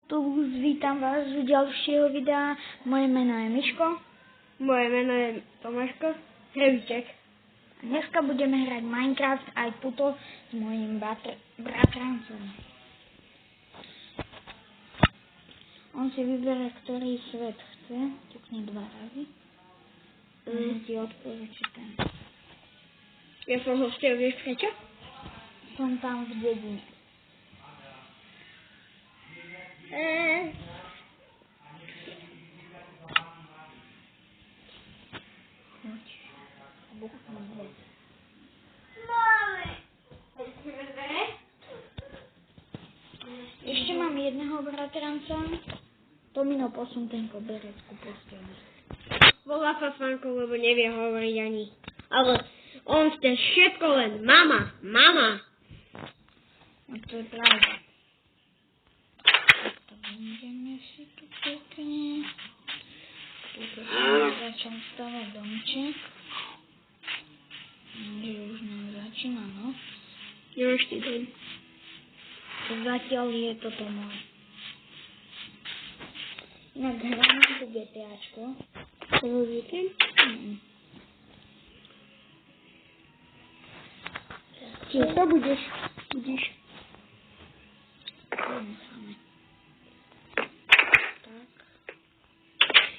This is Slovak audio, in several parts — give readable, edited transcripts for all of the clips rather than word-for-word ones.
Tu vítam vás z ďalšieho videa. Moje meno je Miško. Moje meno je Tomáško Hrevíček. Dneska budeme hrať Minecraft aj tuto s mojím bratrancom. On si vybere, ktorý svet chce. Ťukni 2 razy. Ti odporúči ten. Ja som ho chcel, vieš prečo? Som tam v dedine. Choď. Buchni dve. Ešte mám jedného bratranca. Tomino, posun ten koberec ku posteli. Volá sa Svanko, lebo nevie hovoriť ani. Ale on chce všetko len mama, mama. No to je pravda. To ideme si tu pekne. Tuto som začal stavať domček. Že už nám začína, no. Nemáš ty dom. Zatiaľ je toto moje. Inak hráme tu GTAčko. Vidíte? Čisto budeš. Necháme. Tak.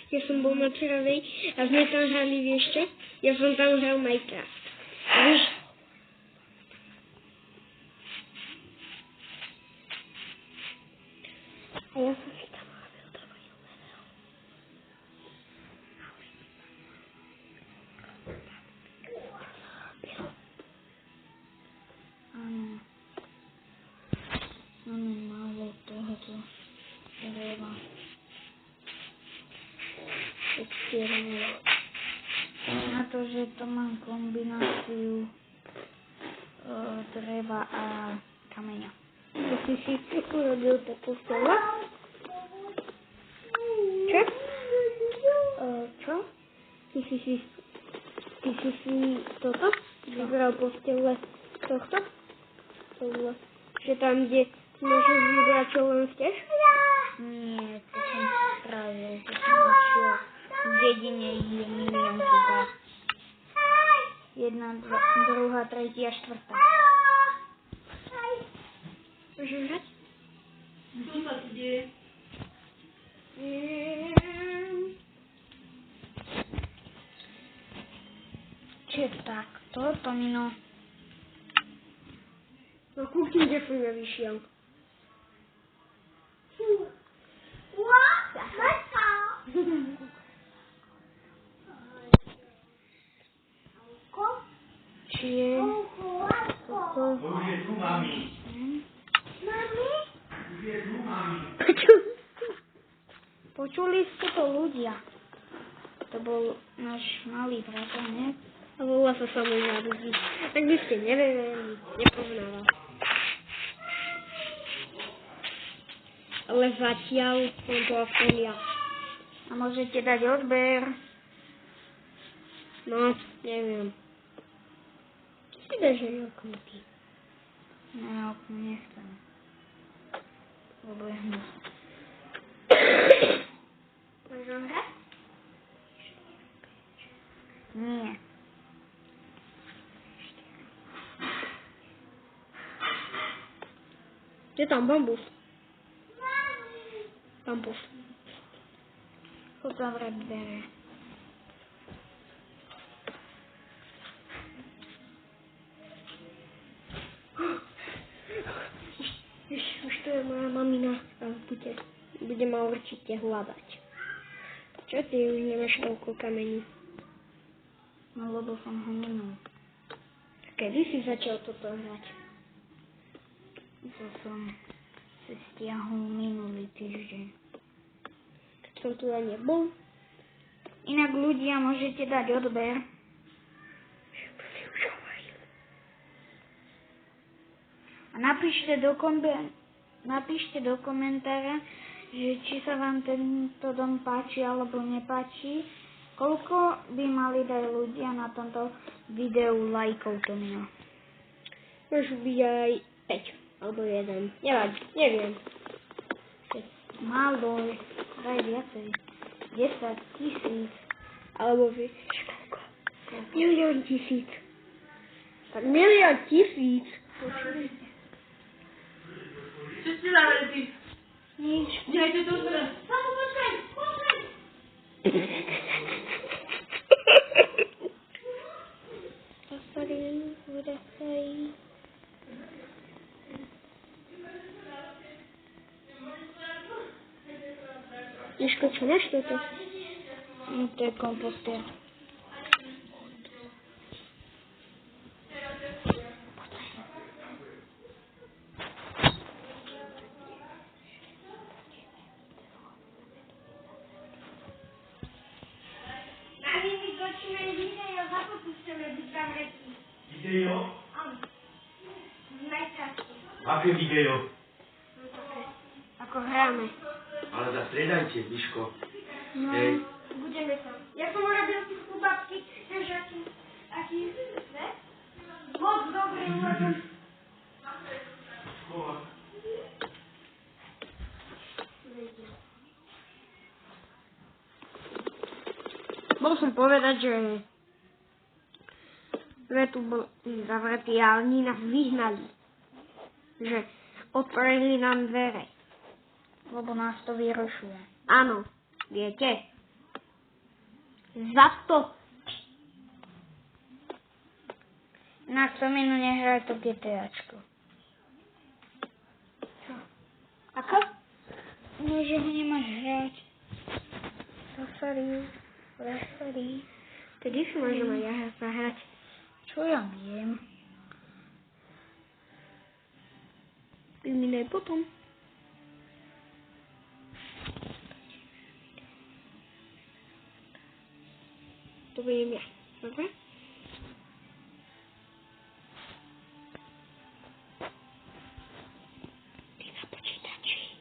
Ja som bol na Čerovej a sme tam hrali, vieš čo? Ja som tam hral Minecraft. Víš? A ja som si tam robil dobrý level. Áno. Máme málo tohoto dreva. Textierného. Na to, že to mám kombináciu dreva a kameňa. To si urobil takú stolu? Čo? Čo? Ty si toto? Vybral postele tohto? Že tam, kde môžeš vybrať, čo len chceš? Nie, to som spravil. To som našiel v dedine, je milión kuba. 1, 2, 3, 4. Môžeš hrať? Čo sa tu deje? Čiže takto, Tomino. No kuchni, kde som ja vyšiel. Čiže toto... Už je tu, mami. Už je tu, mami. Počuli ste to ľudia? To bol náš malý bratranec. A volá sa samou ľudí. Tak by ste nevedeli, nepoznala. Ale zatiaľ som to aspoň ja. A môžete dať odber. No, neviem. Si dáš aj okno ty. Ne, okno nechcem. Lebo je hnus. Môžem hrať? Nie. Je tam bambus. Bambus. Chod zavrať dvere. Už to je moja mamina tam bude ma určite hľadať. Čo ty už nemáš toľko kamení? No lebo som ho minul. Kedy si začal toto hrať? To som si stiahol minulý týždeň. Keď som tu aj nebol? Inak ľudia môžete dať odber. A napíšte do komentára, že či sa vám tento dom páči alebo nepáči. Koľko by mali dať ľudia na tomto videu lajkov, Tomino? Môžu byť aj 5 alebo 1. Nevadí, neviem. Málo, daj viacej. 10 000. Alebo vieš koľko? 1 000 000. Tak 1 000 000. Čo ste zavedli? Nič. Dajte to zve. Samo počkaj. Miško, čo máš toto? To je kompostier. Video? Aké video? Ako hráme. Ale zastriedajte, Miško. No. Hej. Budeme sa. Ja som urobil tých kubácky, vieš, aký ne? Moc dobrý urobil. Musím povedať, že sme tu boli zavretí a oni nás vyhnali. Že otvorili nám dvere. Lebo nás to vyrušuje. Áno, viete. Za to. Inak som inú nehraj to GTAčko. Čo? Ako? No, že ho nemáš hrať. Sorry. Kedy si môžeme ja zahrať? Čo ja viem? Vyminaj potom. To budem ja. Dobre? Ty na počítači.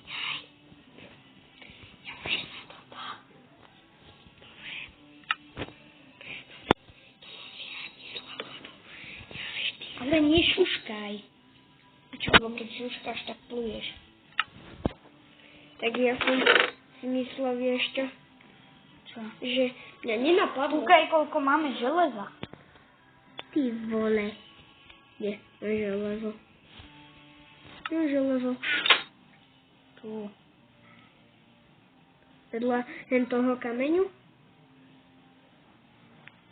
Jaj. Ja už je na toto. Ale nešuškaj. A čo, lebo keď šuškáš, tak pluješ. Tak ja som si myslel, vieš čo? Čo? Že mňa nenapadlo. Kúkaj, koľko máme železa. Ty vole. Nie, železo. Železo. Tu. Vedľa hen toho kameňu?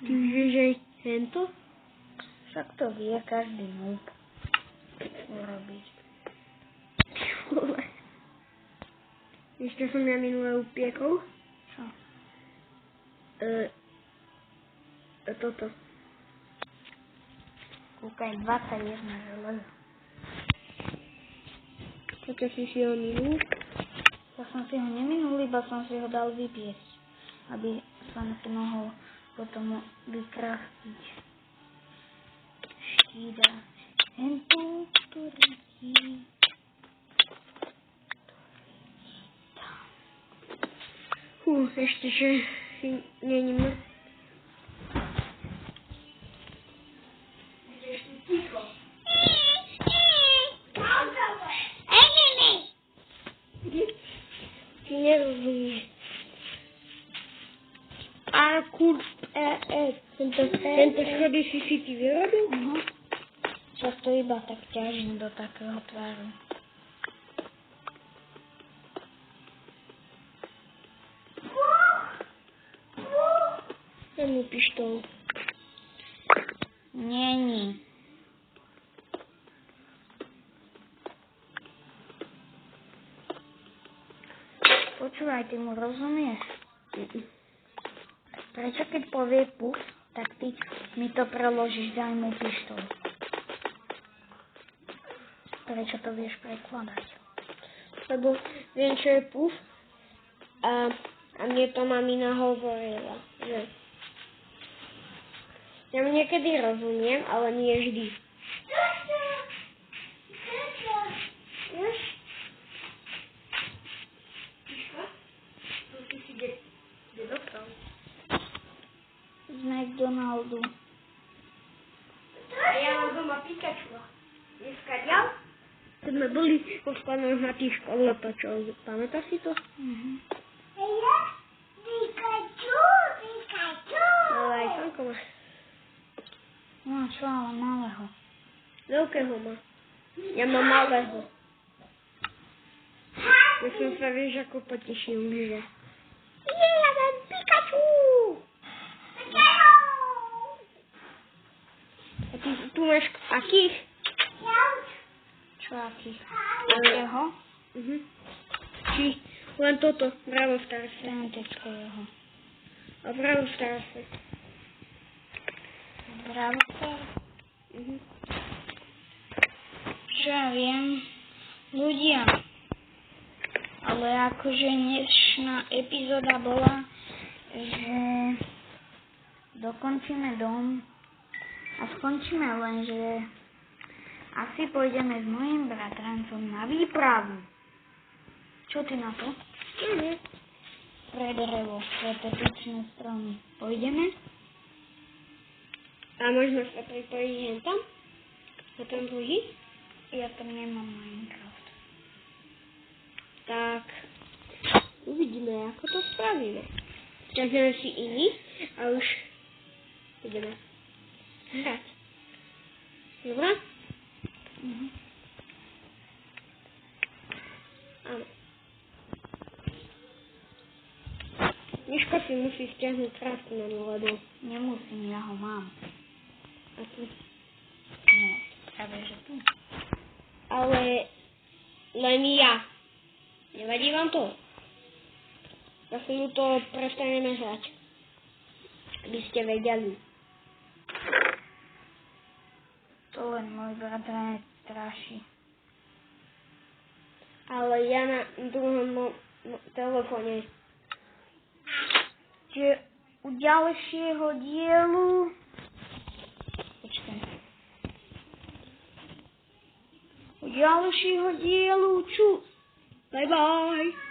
Ty vieš, že hento? Však to vie každý noob urobiť. Ty vole. Vieš, čo som ja minule upiekol? Čo? Toto. Kúkaj, 21 železa. Toto si ho minul? Ja som si ho neminul, iba som si ho dal vypiesť, aby som si mohol potom vykraftiť. Štída. Hentu, ktorý ešte, že si není mŕtvy. Ty nerozumieš. Parkour ES. Tento schody si ty vyrobil? Často iba tak ťažím do takého tváru. Daj mu pištol. Není. Počúvaj, ty mu rozumieš? Prečo keď povie puf, tak ty mi to preložíš, daj mu pištol. Prečo to vieš prekladať? Lebo viem, čo je puf a mne to mamina hovorila, že ja mu niekedy rozumiem, ale nie vždy. Z McDonaldu. A ja mám doma pizzu. Pikachu. Dneska ďal? Keď sme boli po školách na tých školotočov. Pamätáš si to? Pikachu. Ale aj Franko má. No čo, ale malého. Veľkého má. Ja mám malého. Ja som sa vieš ako potešil, že... Ja mám Pikachu! A ty tu máš akých? Čo aký? Akého? Či len toto, Bravo Stars. Tentečkového. A Bravo Stars. Bravo. Čo ja viem, ľudia. Ale akože dnešná epizóda bola, že dokončíme dom a skončíme len, že asi pôjdeme s mojím bratrancom na výpravu. Čo ty na to? Pre drevo, pre tepličné stromy. Pôjdeme? A možno sa pripojiť jen tam? Na ten druhý? Ja tam nemám Minecraft. Tak uvidíme, ako to spravíme. Ťažíme si iný a už ideme hrať. Dobre? Áno. Miško si musí stiahnuť krásku na lebo... Nemusím, ja ho mám. A tu. No, práve že tu. Ale len ja. Nevadí vám to? Ja si mu to prestaneme hrať. Aby ste vedeli. To len môj bratranec straší. Ale ja na druhom telefóne. Čiže u ďalšieho dielu... Počkaj. U ďalšieho dielu čus. Bye bye.